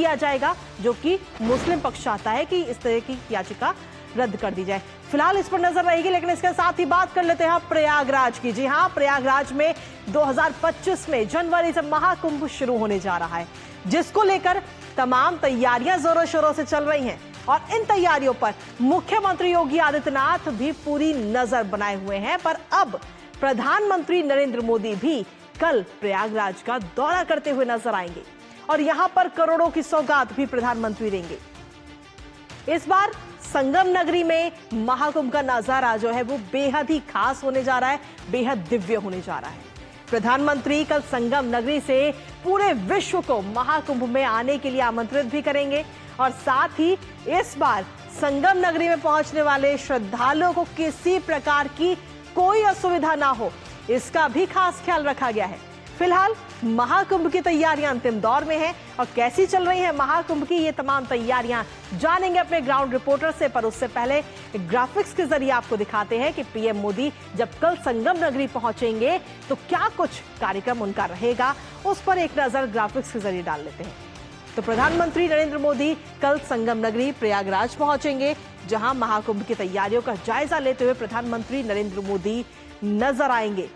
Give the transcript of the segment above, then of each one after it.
किया जाएगा, जो कि मुस्लिम पक्ष चाहता है कि इस तरह की याचिका रद्द कर दी जाए। फिलहाल इस पर नजर रहेगी, लेकिन इसके साथ ही बात कर लेते हैं प्रयागराज की। जी हां, प्रयागराज में 2025 में जनवरी से महाकुंभ शुरू होने जा रहा है, जिसको लेकर तमाम तैयारियां जोरों शोरों से चल रही हैं और इन तैयारियों पर मुख्यमंत्री योगी आदित्यनाथ भी पूरी नजर बनाए हुए हैं। पर अब प्रधानमंत्री नरेंद्र मोदी भी कल प्रयागराज का दौरा करते हुए नजर आएंगे और यहां पर करोड़ों की सौगात भी प्रधानमंत्री देंगे। इस बार संगम नगरी में महाकुंभ का नजारा जो है वो बेहद ही खास होने जा रहा है, बेहद दिव्य होने जा रहा है। प्रधानमंत्री कल संगम नगरी से पूरे विश्व को महाकुंभ में आने के लिए आमंत्रित भी करेंगे और साथ ही इस बार संगम नगरी में पहुंचने वाले श्रद्धालुओं को किसी प्रकार की कोई असुविधा ना हो, इसका भी खास ख्याल रखा गया है। फिलहाल महाकुंभ की तैयारियां अंतिम दौर में हैं और कैसी चल रही है महाकुंभ की ये तमाम तैयारियां जानेंगे अपने ग्राउंड रिपोर्टर से। पर उससे पहले ग्राफिक्स के जरिए आपको दिखाते हैं कि पीएम मोदी जब कल संगम नगरी पहुंचेंगे तो क्या कुछ कार्यक्रम उनका रहेगा, उस पर एक नजर ग्राफिक्स के जरिए डाल लेते हैं। तो प्रधानमंत्री नरेंद्र मोदी कल संगम नगरी प्रयागराज पहुंचेंगे, जहां महाकुंभ की तैयारियों का जायजा लेते हुए प्रधानमंत्री नरेंद्र मोदी नजर आएंगे।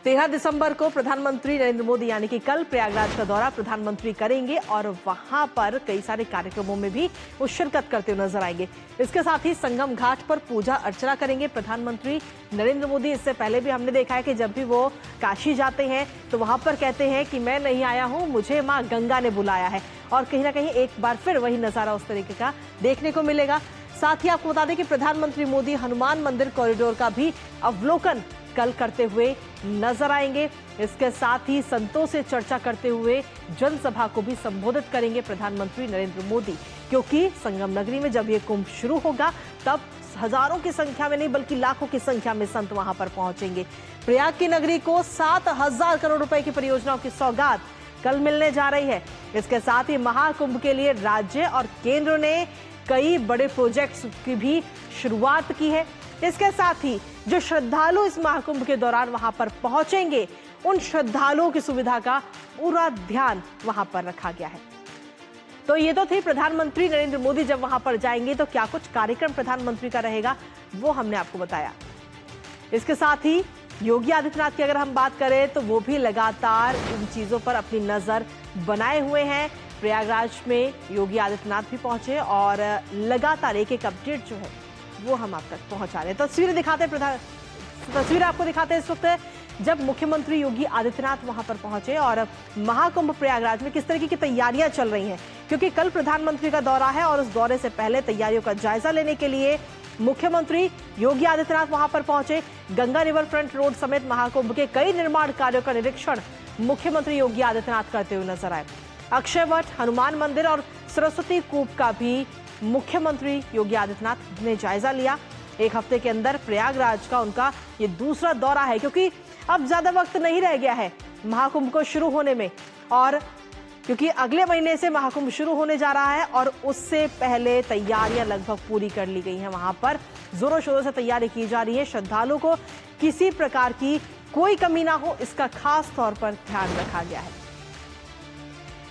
13 दिसंबर को प्रधानमंत्री नरेंद्र मोदी यानी कि कल प्रयागराज का दौरा प्रधानमंत्री करेंगे और वहां पर कई सारे कार्यक्रमों में भी वो शिरकत करते हुए नजर आएंगे। इसके साथ ही संगम घाट पर पूजा अर्चना करेंगे प्रधानमंत्री नरेंद्र मोदी। इससे पहले भी हमने देखा है कि जब भी वो काशी जाते हैं तो वहां पर कहते हैं कि मैं नहीं आया हूं, मुझे मां गंगा ने बुलाया है, और कहीं ना कहीं एक बार फिर वही नजारा उस तरीके का देखने को मिलेगा। साथ ही आपको बता दें कि प्रधानमंत्री मोदी हनुमान मंदिर कॉरिडोर का भी अवलोकन कल करते हुए नजर आएंगे। इसके साथ ही संतों से चर्चा करते हुए जनसभा को भी संबोधित करेंगे प्रधानमंत्री नरेंद्र मोदी, क्योंकि संगम नगरी में जब ये कुंभ शुरू होगा तब हजारों की संख्या में नहीं बल्कि लाखों की संख्या में संत वहां पर पहुंचेंगे। प्रयाग की नगरी को 7,000 करोड़ रुपए की परियोजनाओं की सौगात कल मिलने जा रही है। इसके साथ ही महाकुंभ के लिए राज्य और केंद्र ने कई बड़े प्रोजेक्ट्स की भी शुरुआत की है। इसके साथ ही जो श्रद्धालु इस महाकुंभ के दौरान वहां पर पहुंचेंगे, उन श्रद्धालुओं की सुविधा का पूरा ध्यान वहां पर रखा गया है। तो ये तो थी प्रधानमंत्री नरेंद्र मोदी जब वहां पर जाएंगे तो क्या कुछ कार्यक्रम प्रधानमंत्री का रहेगा, वो हमने आपको बताया। इसके साथ ही योगी आदित्यनाथ की अगर हम बात करें तो वो भी लगातार इन चीजों पर अपनी नजर बनाए हुए हैं। प्रयागराज में योगी आदित्यनाथ भी पहुंचे और लगातार एक एक अपडेट जो है वो हम आप तक पहुंचा रहे हैं। तस्वीर आपको दिखाते हैं इस वक्त जब मुख्यमंत्री योगी आदित्यनाथ वहां पर पहुंचे और महाकुंभ प्रयागराज में किस तरीके की तैयारियां चल रही हैं, क्योंकि कल प्रधानमंत्री का दौरा है और उस दौरे से पहले तैयारियों का जायजा लेने के लिए मुख्यमंत्री योगी आदित्यनाथ वहां पर पहुंचे। गंगा रिवर फ्रंट रोड समेत महाकुंभ के कई निर्माण कार्यों का निरीक्षण मुख्यमंत्री योगी आदित्यनाथ करते हुए नजर आए। अक्षय वट, हनुमान मंदिर और सरस्वती कूप का भी मुख्यमंत्री योगी आदित्यनाथ ने जायजा लिया। एक हफ्ते के अंदर प्रयागराज का उनका ये दूसरा दौरा है, क्योंकि अब ज्यादा वक्त नहीं रह गया है महाकुंभ को शुरू होने में, और क्योंकि अगले महीने से महाकुंभ शुरू होने जा रहा है और उससे पहले तैयारियां लगभग पूरी कर ली गई हैं। वहां पर जोरों शोरों से तैयारी की जा रही है। श्रद्धालुओं को किसी प्रकार की कोई कमी ना हो, इसका खास तौर पर ध्यान रखा गया है।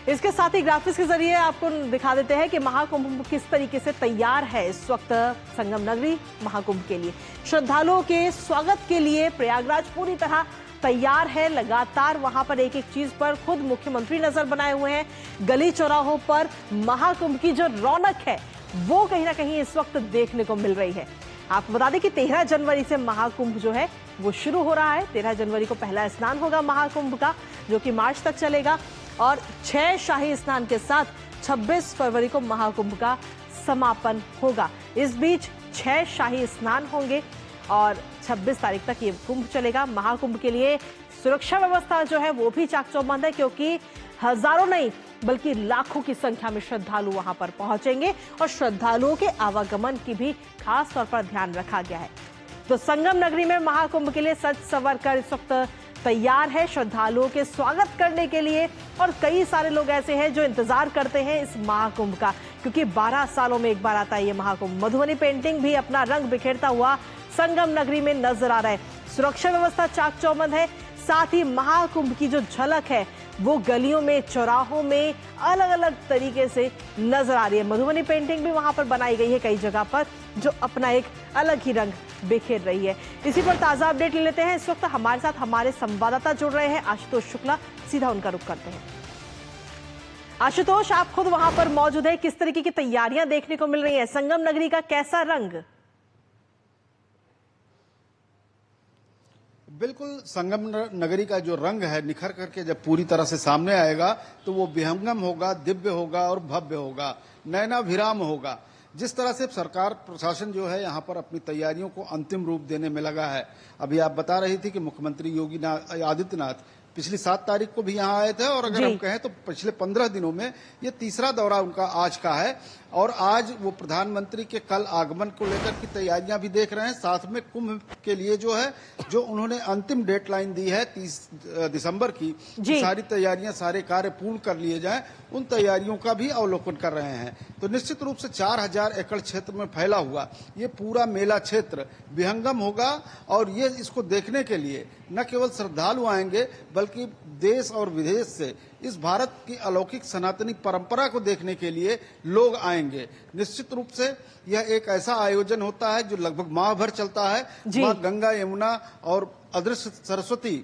इसके साथ ही ग्राफिक्स के जरिए आपको दिखा देते हैं कि महाकुंभ किस तरीके से तैयार है इस वक्त संगम नगरी महाकुंभ के लिए। श्रद्धालुओं के स्वागत के लिए प्रयागराज पूरी तरह तैयार है। लगातार वहां पर एक एक चीज पर खुद मुख्यमंत्री नजर बनाए हुए हैं। गली चौराहों पर महाकुंभ की जो रौनक है वो कहीं ना कहीं इस वक्त देखने को मिल रही है। आपको बता दें कि 13 जनवरी से महाकुंभ जो है वो शुरू हो रहा है। 13 जनवरी को पहला स्नान होगा महाकुंभ का, जो कि मार्च तक चलेगा, और 6 शाही स्नान के साथ 26 फरवरी को महाकुंभ का समापन होगा। इस बीच 6 शाही स्नान होंगे और 26 तारीख तक ये कुंभ चलेगा। महाकुंभ के लिए सुरक्षा व्यवस्था जो है वो भी चाक चौबंद है, क्योंकि हजारों नहीं बल्कि लाखों की संख्या में श्रद्धालु वहां पर पहुंचेंगे और श्रद्धालुओं के आवागमन की भी खास तौर पर ध्यान रखा गया है। तो संगम नगरी में महाकुंभ के लिए सज संवर कर इस वक्त तैयार है श्रद्धालुओं के स्वागत करने के लिए, और कई सारे लोग ऐसे हैं जो इंतजार करते हैं इस महाकुंभ का, क्योंकि 12 सालों में एक बार आता है ये महाकुंभ। मधुबनी पेंटिंग भी अपना रंग बिखेरता हुआ संगम नगरी में नजर आ रहा है। सुरक्षा व्यवस्था चाक चौबंद है, साथ ही महाकुंभ की जो झलक है वो गलियों में, चौराहों में अलग अलग तरीके से नजर आ रही है। मधुबनी पेंटिंग भी वहां पर बनाई गई है कई जगह पर, जो अपना एक अलग ही रंग बिखेर रही है। इसी पर ताजा अपडेट ले लेते हैं। इस वक्त हमारे साथ हमारे संवाददाता जुड़ रहे हैं, आशुतोष शुक्ला। सीधा उनका रुख करते हैं। आशुतोष, आप खुद वहां पर मौजूद है, किस तरीके की तैयारियां देखने को मिल रही है? संगम नगरी का कैसा रंग? बिल्कुल, संगम नगरी का जो रंग है निखर करके जब पूरी तरह से सामने आएगा तो वो विहंगम होगा, दिव्य होगा और भव्य होगा, नयनाभिराम होगा। जिस तरह से सरकार प्रशासन जो है यहाँ पर अपनी तैयारियों को अंतिम रूप देने में लगा है। अभी आप बता रही थी कि मुख्यमंत्री योगी आदित्यनाथ पिछली 7 तारीख को भी यहाँ आए थे और अगर हम कहें तो पिछले 15 दिनों में ये तीसरा दौरा उनका आज का है। और आज वो प्रधानमंत्री के कल आगमन को लेकर की तैयारियां भी देख रहे हैं। साथ में कुंभ के लिए जो उन्होंने अंतिम डेडलाइन दी है 30 दिसंबर की, सारी तैयारियां, सारे कार्य पूर्ण कर लिए जाएं, उन तैयारियों का भी अवलोकन कर रहे हैं। तो निश्चित रूप से 4000 एकड़ क्षेत्र में फैला हुआ ये पूरा मेला क्षेत्र विहंगम होगा और ये इसको देखने के लिए न केवल श्रद्धालु आएंगे बल्कि देश और विदेश से इस भारत की अलौकिक सनातनी परंपरा को देखने के लिए लोग आएंगे। निश्चित रूप से यह एक ऐसा आयोजन होता है जो लगभग माह भर चलता है। मां गंगा, यमुना और अदृश्य सरस्वती,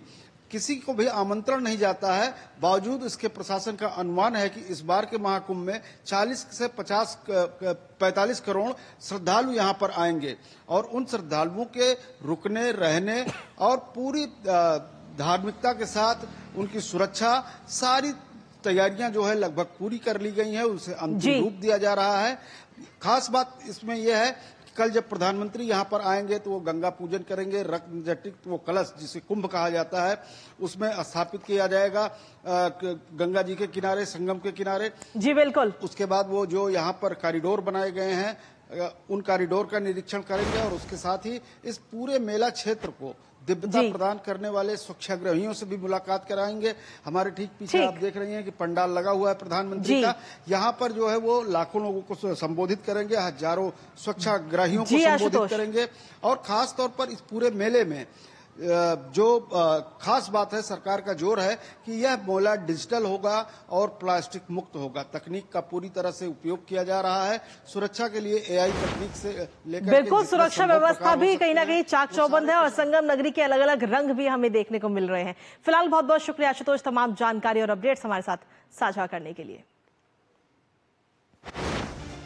किसी को भी आमंत्रण नहीं जाता है। बावजूद इसके प्रशासन का अनुमान है कि इस बार के महाकुंभ में 40 से 45 करोड़ श्रद्धालु यहाँ पर आएंगे और उन श्रद्धालुओं के रुकने, रहने और पूरी धार्मिकता के साथ उनकी सुरक्षा, सारी तैयारियां जो है लगभग पूरी कर ली गई हैं, उसे अंतिम रूप दिया जा रहा है। खास बात इसमें यह है कि कल जब प्रधानमंत्री यहां पर आएंगे तो वो गंगा पूजन करेंगे। रत्नजटित वो कलश जिसे कुंभ कहा जाता है उसमें स्थापित किया जाएगा गंगा जी के किनारे, संगम के किनारे। जी बिल्कुल। उसके बाद वो जो यहाँ पर कॉरिडोर बनाए गए हैं उन कॉरिडोर का निरीक्षण करेंगे और उसके साथ ही इस पूरे मेला क्षेत्र को दिव्यता प्रदान करने वाले स्वच्छाग्रहियों से भी मुलाकात कराएंगे। हमारे ठीक पीछे आप देख रही हैं कि पंडाल लगा हुआ है प्रधानमंत्री का। यहाँ पर जो है वो लाखों लोगों को संबोधित करेंगे, हजारों स्वच्छाग्रहियों को संबोधित करेंगे। और खास तौर पर इस पूरे मेले में जो खास बात है, सरकार का जोर है कि यह मेला डिजिटल होगा और प्लास्टिक मुक्त होगा। तकनीक का पूरी तरह से उपयोग किया जा रहा है। सुरक्षा के लिए AI तकनीक से लेकर बिल्कुल सुरक्षा व्यवस्था भी कहीं ना कहीं चाक चौबंद है और संगम नगरी के अलग अलग रंग भी हमें देखने को मिल रहे हैं। फिलहाल बहुत बहुत शुक्रिया आशुतोष, तमाम जानकारी और अपडेट्स हमारे साथ साझा करने के लिए।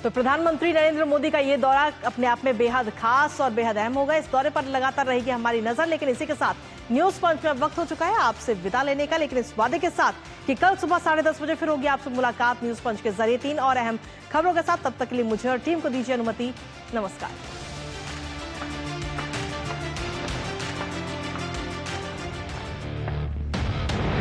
तो प्रधानमंत्री नरेंद्र मोदी का ये दौरा अपने आप में बेहद खास और बेहद अहम होगा। इस दौरे पर लगातार रहेगी हमारी नजर। लेकिन इसी के साथ न्यूज पंच में वक्त हो चुका है आपसे विदा लेने का, लेकिन इस वादे के साथ कि कल सुबह 10:30 बजे फिर होगी आपसे मुलाकात न्यूज पंच के जरिए 3 और अहम खबरों के साथ। तब तक के लिए मुझे और टीम को दीजिए अनुमति। नमस्कार।